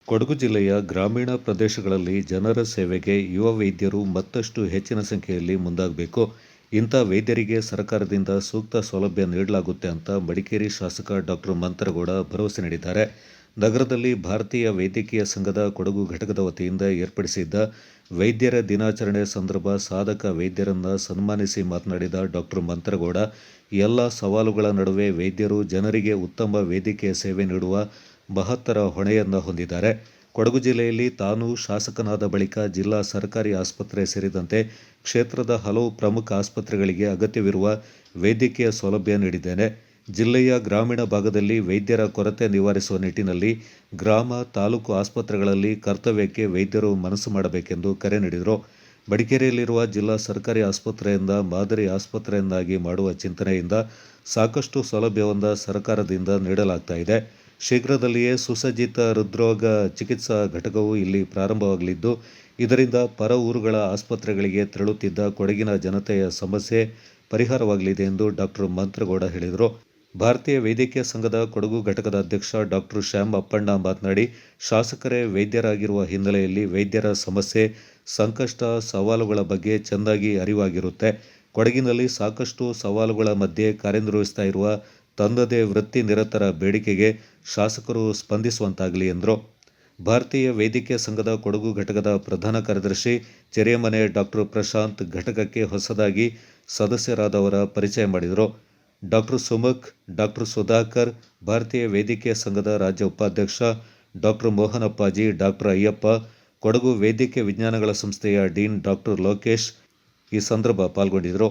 ಕೊಡಗು ಜಿಲ್ಲೆಯ ಗ್ರಾಮೀಣ ಪ್ರದೇಶಗಳಲ್ಲಿ ಜನರ ಸೇವೆಗೆ ಯುವ ವೈದ್ಯರು ಮತ್ತಷ್ಟು ಹೆಚ್ಚಿನ ಸಂಖ್ಯೆಯಲ್ಲಿ ಮುಂದಾಗಬೇಕು. ಇಂಥ ವೈದ್ಯರಿಗೆ ಸರ್ಕಾರದಿಂದ ಸೂಕ್ತ ಸೌಲಭ್ಯ ನೀಡಲಾಗುತ್ತೆ ಅಂತ ಮಡಿಕೇರಿ ಶಾಸಕ ಡಾಕ್ಟರ್ ಮಂತರಗೌಡ ಭರವಸೆ ನೀಡಿದ್ದಾರೆ. ನಗರದಲ್ಲಿ ಭಾರತೀಯ ವೈದ್ಯಕೀಯ ಸಂಘದ ಕೊಡಗು ಘಟಕದ ವತಿಯಿಂದ ಏರ್ಪಡಿಸಿದ್ದ ವೈದ್ಯರ ದಿನಾಚರಣೆ ಸಂದರ್ಭ ಸಾಧಕ ವೈದ್ಯರನ್ನ ಸನ್ಮಾನಿಸಿ ಮಾತನಾಡಿದ ಡಾಕ್ಟರ್ ಮಂತರಗೌಡ, ಎಲ್ಲ ಸವಾಲುಗಳ ನಡುವೆ ವೈದ್ಯರು ಜನರಿಗೆ ಉತ್ತಮ ವೈದ್ಯಕೀಯ ಸೇವೆ ನೀಡುವ ಮಹತ್ತರ ಹೊಣೆಯನ್ನು ಹೊಂದಿದ್ದಾರೆ. ಕೊಡಗು ಜಿಲ್ಲೆಯಲ್ಲಿ ತಾನು ಶಾಸಕನಾದ ಬಳಿಕ ಜಿಲ್ಲಾ ಸರ್ಕಾರಿ ಆಸ್ಪತ್ರೆ ಸೇರಿದಂತೆ ಕ್ಷೇತ್ರದ ಹಲವು ಪ್ರಮುಖ ಆಸ್ಪತ್ರೆಗಳಿಗೆ ಅಗತ್ಯವಿರುವ ವೈದ್ಯಕೀಯ ಸೌಲಭ್ಯ ನೀಡಿದ್ದೇನೆ. ಜಿಲ್ಲೆಯ ಗ್ರಾಮೀಣ ಭಾಗದಲ್ಲಿ ವೈದ್ಯರ ಕೊರತೆ ನಿವಾರಿಸುವ ನಿಟ್ಟಿನಲ್ಲಿ ಗ್ರಾಮ, ತಾಲೂಕು ಆಸ್ಪತ್ರೆಗಳಲ್ಲಿ ಕರ್ತವ್ಯಕ್ಕೆ ವೈದ್ಯರು ಮನಸ್ಸು ಮಾಡಬೇಕೆಂದು ಕರೆ ನೀಡಿದರು. ಮಡಿಕೇರಿಯಲ್ಲಿರುವ ಜಿಲ್ಲಾ ಸರ್ಕಾರಿ ಆಸ್ಪತ್ರೆಯಿಂದ ಮಾದರಿ ಆಸ್ಪತ್ರೆಯನ್ನಾಗಿ ಮಾಡುವ ಚಿಂತನೆಯಿಂದ ಸಾಕಷ್ಟು ಸೌಲಭ್ಯವನ್ನು ಸರ್ಕಾರದಿಂದ ನೀಡಲಾಗ್ತಾ ಇದೆ. ಶೀಘ್ರದಲ್ಲಿಯೇ ಸುಸಜ್ಜಿತ ಹೃದ್ರೋಗ ಚಿಕಿತ್ಸಾ ಘಟಕವು ಇಲ್ಲಿ ಪ್ರಾರಂಭವಾಗಲಿದ್ದು, ಇದರಿಂದ ಪರ ಊರುಗಳ ಆಸ್ಪತ್ರೆಗಳಿಗೆ ತೆರಳುತ್ತಿದ್ದ ಕೊಡಗಿನ ಜನತೆಯ ಸಮಸ್ಯೆ ಪರಿಹಾರವಾಗಲಿದೆ ಎಂದು ಡಾಕ್ಟರ್ ಮಂತರಗೌಡ ಹೇಳಿದರು. ಭಾರತೀಯ ವೈದ್ಯಕೀಯ ಸಂಘದ ಕೊಡಗು ಘಟಕದ ಅಧ್ಯಕ್ಷ ಡಾಕ್ಟರ್ ಶ್ಯಾಮ್ ಅಪ್ಪಣ್ಣ ಮಾತನಾಡಿ, ಶಾಸಕರೇ ವೈದ್ಯರಾಗಿರುವ ಹಿನ್ನೆಲೆಯಲ್ಲಿ ವೈದ್ಯರ ಸಮಸ್ಯೆ, ಸಂಕಷ್ಟ, ಸವಾಲುಗಳ ಬಗ್ಗೆ ಚೆಂದಾಗಿ ಅರಿವಾಗಿರುತ್ತೆ. ಕೊಡಗಿನಲ್ಲಿ ಸಾಕಷ್ಟು ಸವಾಲುಗಳ ಮಧ್ಯೆ ಕಾರ್ಯನಿರ್ವಹಿಸ್ತಾ ಇರುವ ತನ್ನದೇ ವೃತ್ತಿ ನಿರತರ ಬೇಡಿಕೆಗೆ ಶಾಸಕರು ಸ್ಪಂದಿಸುವಂತಾಗಲಿ ಎಂದರು. ಭಾರತೀಯ ವೈದ್ಯಕೀಯ ಸಂಘದ ಕೊಡಗು ಘಟಕದ ಪ್ರಧಾನ ಕಾರ್ಯದರ್ಶಿ ಚೆರಿಯಮನೆ ಡಾಕ್ಟರ್ ಪ್ರಶಾಂತ್ ಘಟಕಕ್ಕೆ ಹೊಸದಾಗಿ ಸದಸ್ಯರಾದವರ ಪರಿಚಯ ಮಾಡಿದರು. ಡಾಕ್ಟರ್ ಸುಮುಖ್, ಡಾಕ್ಟರ್ ಸುಧಾಕರ್, ಭಾರತೀಯ ವೈದ್ಯಕೀಯ ಸಂಘದ ರಾಜ್ಯ ಉಪಾಧ್ಯಕ್ಷ ಡಾಕ್ಟರ್ ಮೋಹನ್ ಅಪ್ಪಾಜಿ, ಡಾಕ್ಟರ್ ಅಯ್ಯಪ್ಪ, ಕೊಡಗು ವೈದ್ಯಕೀಯ ವಿಜ್ಞಾನಗಳ ಸಂಸ್ಥೆಯ ಡೀನ್ ಡಾಕ್ಟರ್ ಲೋಕೇಶ್ ಈ ಸಂದರ್ಭ ಪಾಲ್ಗೊಂಡಿದ್ದರು.